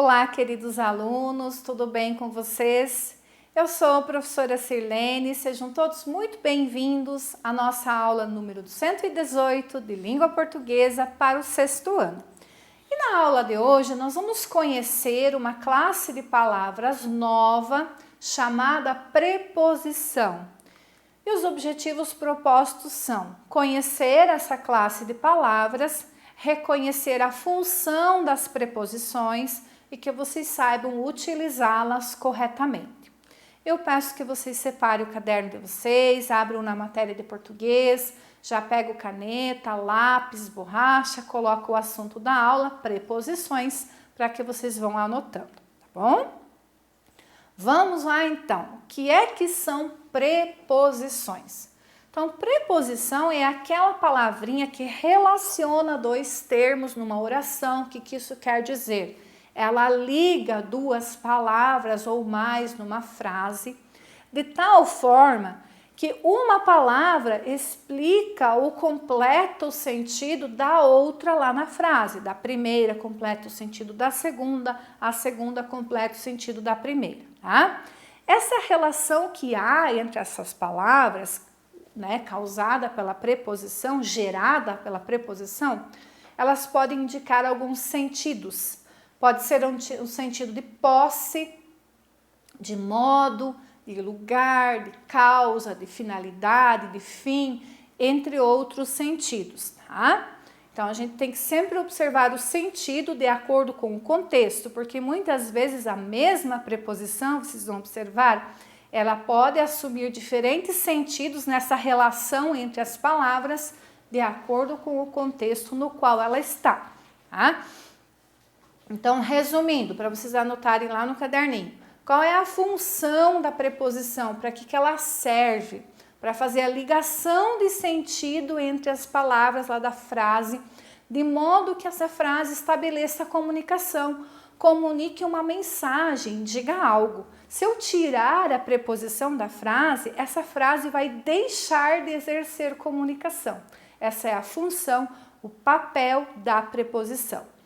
Olá, queridos alunos, tudo bem com vocês? Eu sou a professora Sirlene, sejam todos muito bem-vindos à nossa aula número 118 de Língua Portuguesa para o 6º ano. E na aula de hoje nós vamos conhecer uma classe de palavras nova chamada preposição. E os objetivos propostos são conhecer essa classe de palavras, reconhecer a função das preposições e que vocês saibam utilizá-las corretamente. Eu peço que vocês separem o caderno de vocês, abram na matéria de português, já pegam caneta, lápis, borracha, colocam o assunto da aula, preposições, para que vocês vão anotando, tá bom? Vamos lá então, o que é que são preposições? Então, preposição é aquela palavrinha que relaciona dois termos numa oração. O que isso quer dizer? Ela liga duas palavras ou mais numa frase, de tal forma que uma palavra explica ou completa o sentido da outra lá na frase. Da primeira completa o sentido da segunda, a segunda completa o sentido da primeira, tá? Essa relação que há entre essas palavras, causada pela preposição, gerada pela preposição, elas podem indicar alguns sentidos. Pode ser um sentido de posse, de modo, de lugar, de causa, de finalidade, de fim, entre outros sentidos, tá? Então, a gente tem que sempre observar o sentido de acordo com o contexto, porque muitas vezes a mesma preposição, vocês vão observar, ela pode assumir diferentes sentidos nessa relação entre as palavras, de acordo com o contexto no qual ela está, tá? Então, resumindo, para vocês anotarem lá no caderninho, qual é a função da preposição? Para que ela serve? Para fazer a ligação de sentido entre as palavras lá da frase, de modo que essa frase estabeleça a comunicação, comunique uma mensagem, diga algo. Se eu tirar a preposição da frase, essa frase vai deixar de exercer comunicação. Essa é a função, o papel da preposição.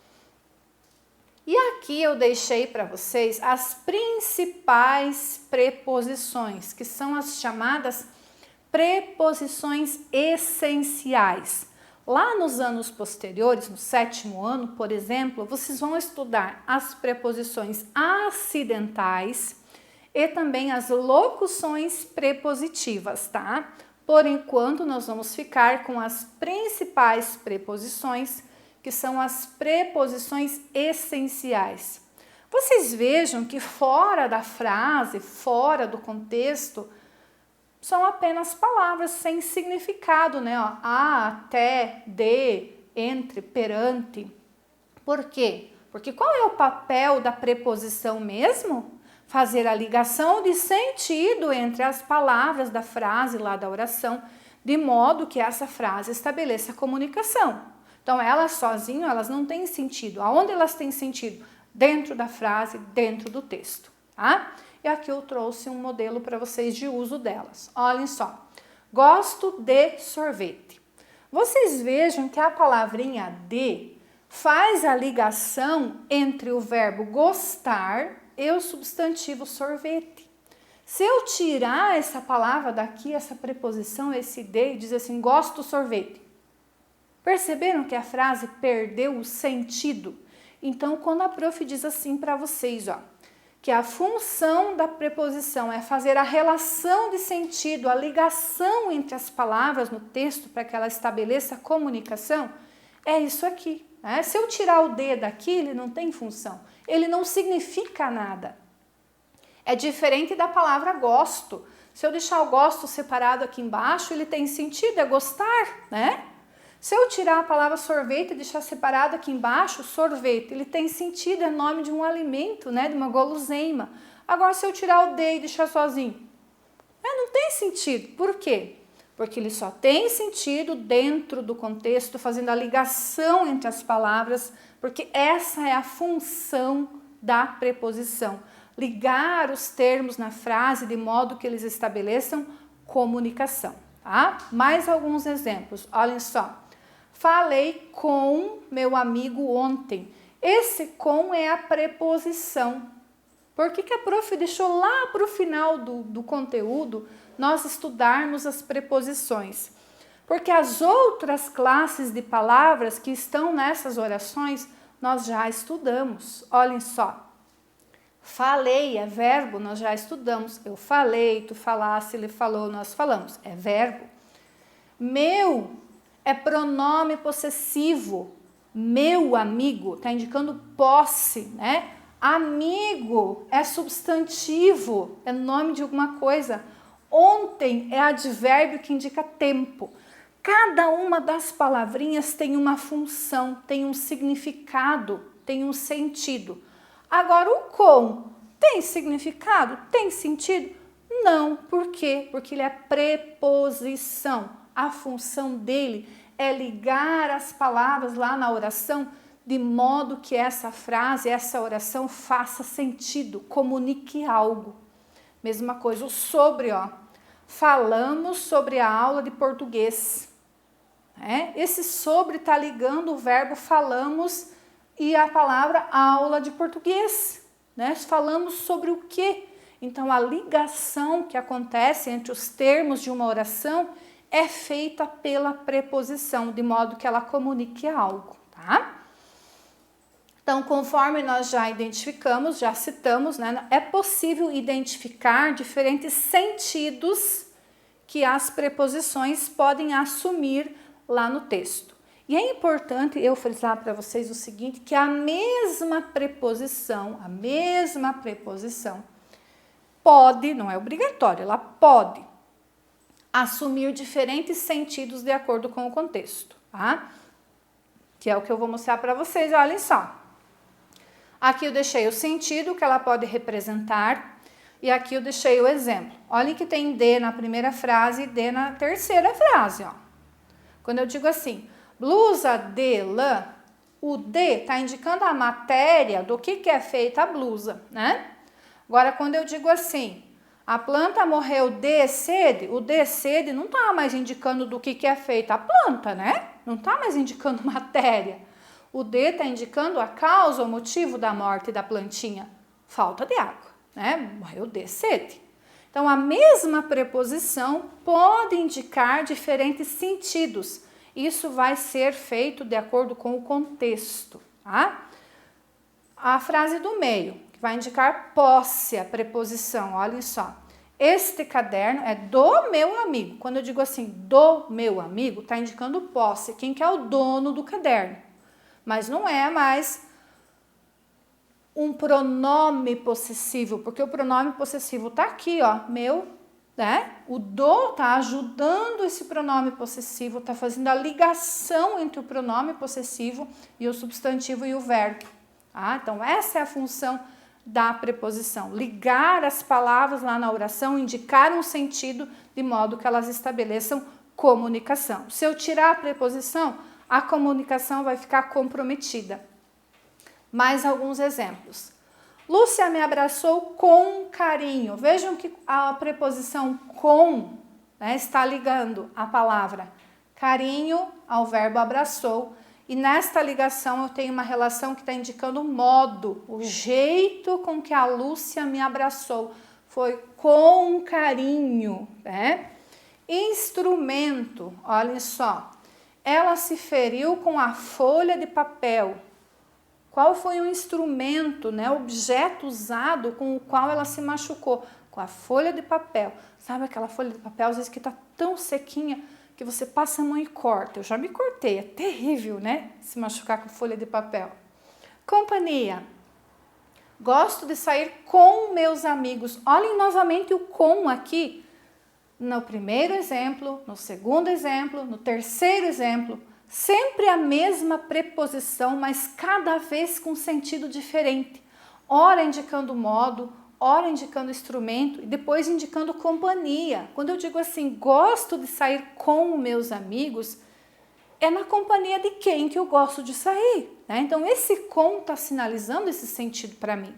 E aqui eu deixei para vocês as principais preposições, que são as chamadas preposições essenciais. Lá nos anos posteriores, no 7º ano, por exemplo, vocês vão estudar as preposições acidentais e também as locuções prepositivas, tá? Por enquanto, nós vamos ficar com as principais preposições, que são as preposições essenciais. Vocês vejam que fora da frase, fora do contexto, são apenas palavras sem significado, A, até, de, entre, perante. Por quê? Porque qual é o papel da preposição mesmo? Fazer a ligação de sentido entre as palavras da frase lá da oração, de modo que essa frase estabeleça comunicação. Então, elas sozinhas, elas não têm sentido. Aonde elas têm sentido? Dentro da frase, dentro do texto, tá? E aqui eu trouxe um modelo para vocês de uso delas. Olhem só. Gosto de sorvete. Vocês vejam que a palavrinha de faz a ligação entre o verbo gostar e o substantivo sorvete. Se eu tirar essa palavra daqui, essa preposição, esse de, e dizer assim, gosto do sorvete, perceberam que a frase perdeu o sentido? Então, quando a prof diz assim para vocês, que a função da preposição é fazer a relação de sentido, a ligação entre as palavras no texto para que ela estabeleça a comunicação, é isso aqui. Se eu tirar o de daqui, ele não tem função, ele não significa nada. É diferente da palavra gosto. Se eu deixar o gosto separado aqui embaixo, ele tem sentido, é gostar, né? Se eu tirar a palavra sorvete e deixar separado aqui embaixo, sorvete, ele tem sentido, é nome de um alimento, de uma guloseima. Agora, se eu tirar o de e deixar sozinho, não tem sentido. Por quê? Porque ele só tem sentido dentro do contexto, fazendo a ligação entre as palavras, porque essa é a função da preposição. Ligar os termos na frase de modo que eles estabeleçam comunicação, tá? Mais alguns exemplos, olhem só. Falei com meu amigo ontem. Esse com é a preposição. Por que a prof deixou lá para o final do conteúdo nós estudarmos as preposições? Porque as outras classes de palavras que estão nessas orações nós já estudamos. Olhem só. Falei é verbo, nós já estudamos. Eu falei, tu falaste, ele falou, nós falamos. É verbo. Meu é pronome possessivo. Meu amigo, está indicando posse, né? Amigo é substantivo, é nome de alguma coisa. Ontem é advérbio que indica tempo. Cada uma das palavrinhas tem uma função, tem um significado, tem um sentido. Agora, o com tem significado? Tem sentido? Não. Por quê? Porque ele é preposição. A função dele é ligar as palavras lá na oração de modo que essa frase, essa oração faça sentido, comunique algo. Mesma coisa, o sobre, ó. Falamos sobre a aula de português. Esse sobre está ligando o verbo falamos e a palavra aula de português. Falamos sobre o quê? Então, a ligação que acontece entre os termos de uma oração é feita pela preposição, de modo que ela comunique algo, tá? Então, conforme nós já identificamos, já citamos, é possível identificar diferentes sentidos que as preposições podem assumir lá no texto. E é importante eu frisar para vocês o seguinte, que a mesma preposição pode, não é obrigatório, ela pode assumir diferentes sentidos de acordo com o contexto, tá? Que é o que eu vou mostrar para vocês, olhem só. Aqui eu deixei o sentido que ela pode representar e aqui eu deixei o exemplo. Olhem que tem de na primeira frase e de na terceira frase, ó. Quando eu digo assim, blusa de lã, o de está indicando a matéria do que é feita a blusa, né? Agora, quando eu digo assim, a planta morreu de sede, o de sede não está mais indicando do que é feita a planta, né? Não está mais indicando matéria. O de está indicando a causa, o motivo da morte da plantinha. Falta de água, né? Morreu de sede. Então, a mesma preposição pode indicar diferentes sentidos. Isso vai ser feito de acordo com o contexto, tá? A frase do meio, que vai indicar posse, a preposição, olhem só. Este caderno é do meu amigo. Quando eu digo assim, do meu amigo, está indicando posse. Quem que é o dono do caderno? Mas não é mais um pronome possessivo, porque o pronome possessivo está aqui, ó, meu, né? O do está ajudando esse pronome possessivo, está fazendo a ligação entre o pronome possessivo e o substantivo e o verbo. Tá? Então, essa é a função da preposição, ligar as palavras lá na oração, indicar um sentido de modo que elas estabeleçam comunicação. Se eu tirar a preposição, a comunicação vai ficar comprometida. Mais alguns exemplos. Lúcia me abraçou com carinho. Vejam que a preposição com, está ligando a palavra carinho ao verbo abraçou. E nesta ligação eu tenho uma relação que está indicando o modo, o jeito com que a Lúcia me abraçou. Foi com carinho, né? Instrumento, olhem só. Ela se feriu com a folha de papel. Qual foi o instrumento, objeto usado com o qual ela se machucou? Com a folha de papel. Sabe aquela folha de papel, às vezes que está tão sequinha que você passa a mão e corta. Eu já me cortei, é terrível, Se machucar com folha de papel. Companhia. Gosto de sair com meus amigos. Olhem novamente o com aqui. No primeiro exemplo, no segundo exemplo, no terceiro exemplo, sempre a mesma preposição, mas cada vez com sentido diferente. Ora indicando modo, ora indicando instrumento e depois indicando companhia. Quando eu digo assim, gosto de sair com meus amigos, é na companhia de quem que eu gosto de sair. Então, esse com está sinalizando esse sentido para mim.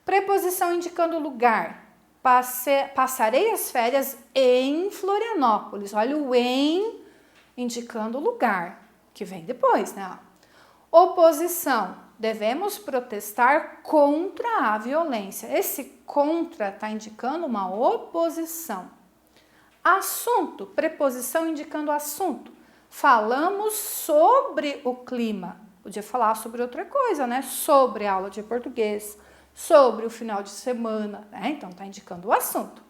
Preposição indicando lugar. Passarei as férias em Florianópolis. Olha o em indicando o lugar, que vem depois, Oposição. Devemos protestar contra a violência. Esse contra está indicando uma oposição. Assunto. Preposição indicando assunto. Falamos sobre o clima. Podia falar sobre outra coisa, né? Sobre a aula de português, sobre o final de semana, né? Então, está indicando o assunto.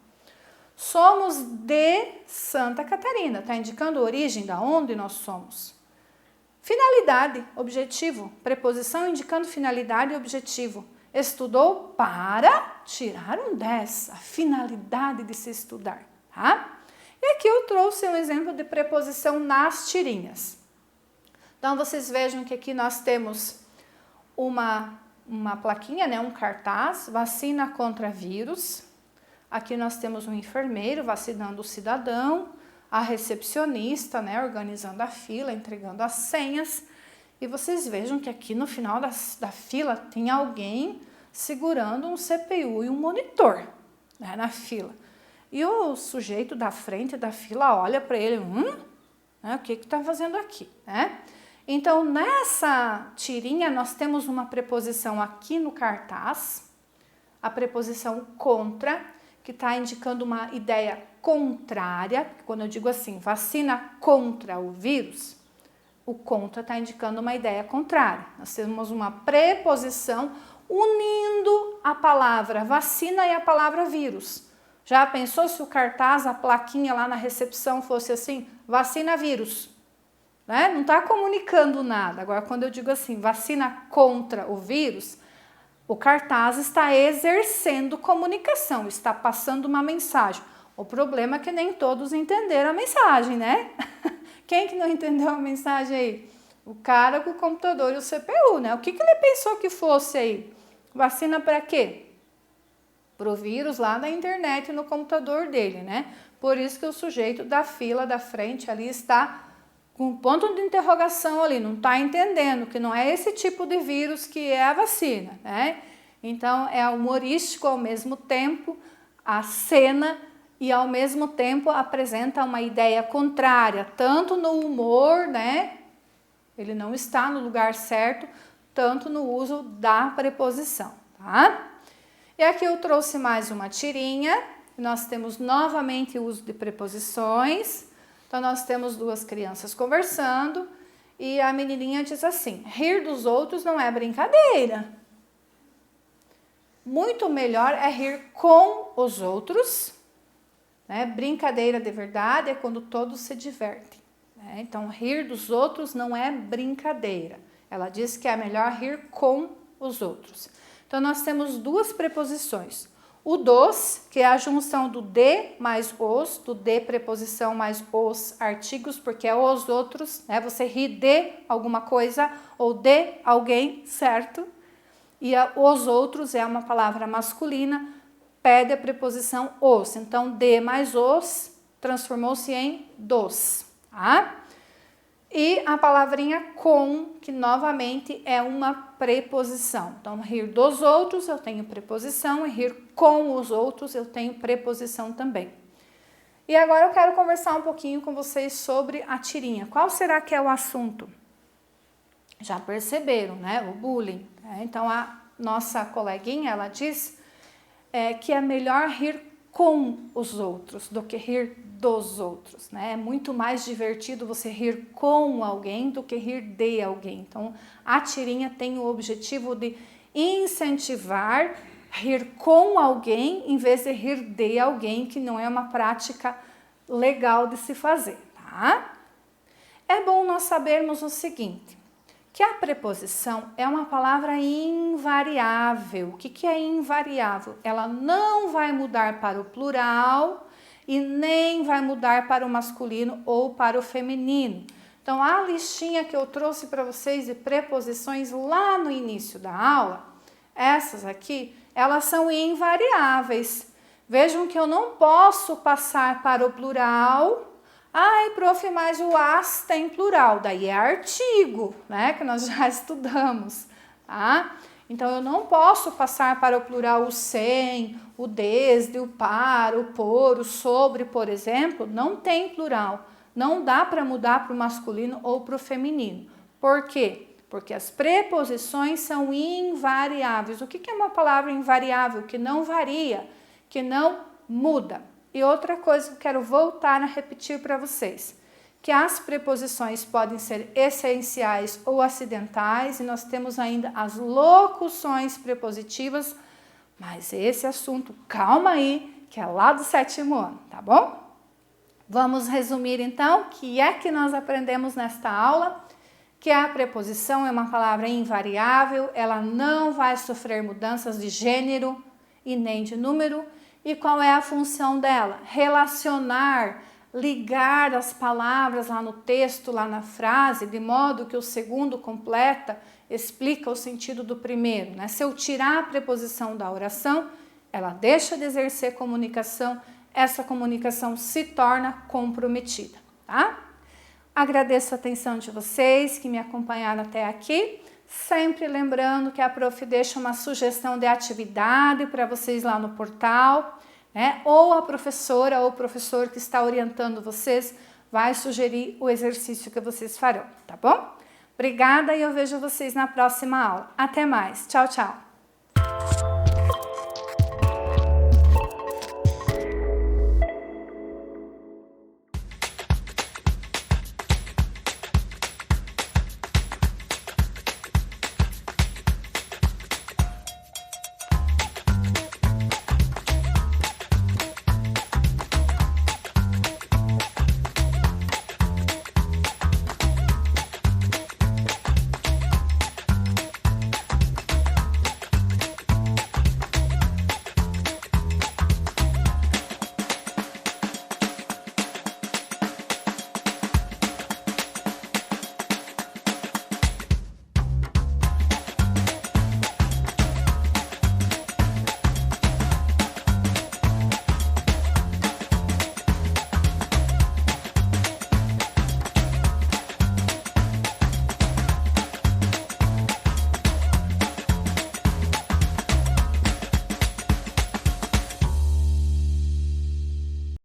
Somos de Santa Catarina, está indicando a origem, da onde nós somos. Finalidade, objetivo, preposição indicando finalidade e objetivo. Estudou para tirar um 10, a finalidade de se estudar, tá? E aqui eu trouxe um exemplo de preposição nas tirinhas. Então, vocês vejam que aqui nós temos uma plaquinha, né, um cartaz, vacina contra vírus. Aqui nós temos um enfermeiro vacinando o cidadão, a recepcionista, né, organizando a fila, entregando as senhas. E vocês vejam que aqui no final da fila tem alguém segurando um CPU e um monitor, né, na fila. E o sujeito da frente da fila olha para ele, né, o que está fazendo aqui, né? Então, nessa tirinha, nós temos uma preposição aqui no cartaz, a preposição contra, que está indicando uma ideia contrária. Quando eu digo assim, vacina contra o vírus, o contra está indicando uma ideia contrária. Nós temos uma preposição unindo a palavra vacina e a palavra vírus. Já pensou se o cartaz, a plaquinha lá na recepção fosse assim, vacina vírus? Né? Não está comunicando nada. Agora, quando eu digo assim, vacina contra o vírus, o cartaz está exercendo comunicação, está passando uma mensagem. O problema é que nem todos entenderam a mensagem, né? Quem que não entendeu a mensagem aí? O cara com o computador e o CPU, né? O que ele pensou que fosse aí? Vacina para quê? Para o vírus lá na internet, no computador dele, né? Por isso que o sujeito da fila da frente ali está com um ponto de interrogação ali, não está entendendo que não é esse tipo de vírus que é a vacina, né? Então, é humorístico ao mesmo tempo, a cena, e ao mesmo tempo apresenta uma ideia contrária, tanto no humor, né? Ele não está no lugar certo, tanto no uso da preposição, tá? E aqui eu trouxe mais uma tirinha, nós temos novamente o uso de preposições. Então, nós temos duas crianças conversando e a menininha diz assim, rir dos outros não é brincadeira. Muito melhor é rir com os outros, né? Brincadeira de verdade é quando todos se divertem, né? Então, rir dos outros não é brincadeira. Ela diz que é melhor rir com os outros. Então, nós temos duas preposições. O dos, que é a junção do de mais os, do de preposição mais os artigos, porque é os outros, né? Você ri de alguma coisa ou de alguém, certo? E os outros é uma palavra masculina, pede a preposição os. Então, de mais os transformou-se em dos, tá? E a palavrinha com, que novamente é uma preposição. Então, rir dos outros eu tenho preposição e rir com os outros eu tenho preposição também. E agora eu quero conversar um pouquinho com vocês sobre a tirinha. Qual será que é o assunto? Já perceberam, né? O bullying. Então, a nossa coleguinha, ela diz que é melhor rir com os outros do que rir dos outros, né? É muito mais divertido você rir com alguém do que rir de alguém. Então, a tirinha tem o objetivo de incentivar rir com alguém em vez de rir de alguém, que não é uma prática legal de se fazer, tá? É bom nós sabermos o seguinte, que a preposição é uma palavra invariável. O que é invariável? Ela não vai mudar para o plural e nem vai mudar para o masculino ou para o feminino. Então, a listinha que eu trouxe para vocês de preposições lá no início da aula, essas aqui, elas são invariáveis. Vejam que eu não posso passar para o plural. Ai, prof, mas o as tem plural, daí é artigo, né, que nós já estudamos, tá? Então, eu não posso passar para o plural o sem, o desde, o para, o por, o sobre, por exemplo, não tem plural. Não dá para mudar para o masculino ou para o feminino. Por quê? porque as preposições são invariáveis. O que é uma palavra invariável? Que não varia, que não muda. E outra coisa que eu quero voltar a repetir para vocês, que as preposições podem ser essenciais ou acidentais, e nós temos ainda as locuções prepositivas, mas esse assunto, calma aí, que é lá do 7º ano, tá bom? Vamos resumir então o que é que nós aprendemos nesta aula. Que a preposição é uma palavra invariável, ela não vai sofrer mudanças de gênero e nem de número. E qual é a função dela? Relacionar, ligar as palavras lá no texto, lá na frase, de modo que o segundo completa, explica o sentido do primeiro, né? Se eu tirar a preposição da oração, ela deixa de exercer comunicação, essa comunicação se torna comprometida, tá? Agradeço a atenção de vocês que me acompanharam até aqui. Sempre lembrando que a prof deixa uma sugestão de atividade para vocês lá no portal, né? Ou a professora ou o professor que está orientando vocês vai sugerir o exercício que vocês farão, tá bom? Obrigada e eu vejo vocês na próxima aula. Até mais. Tchau, tchau.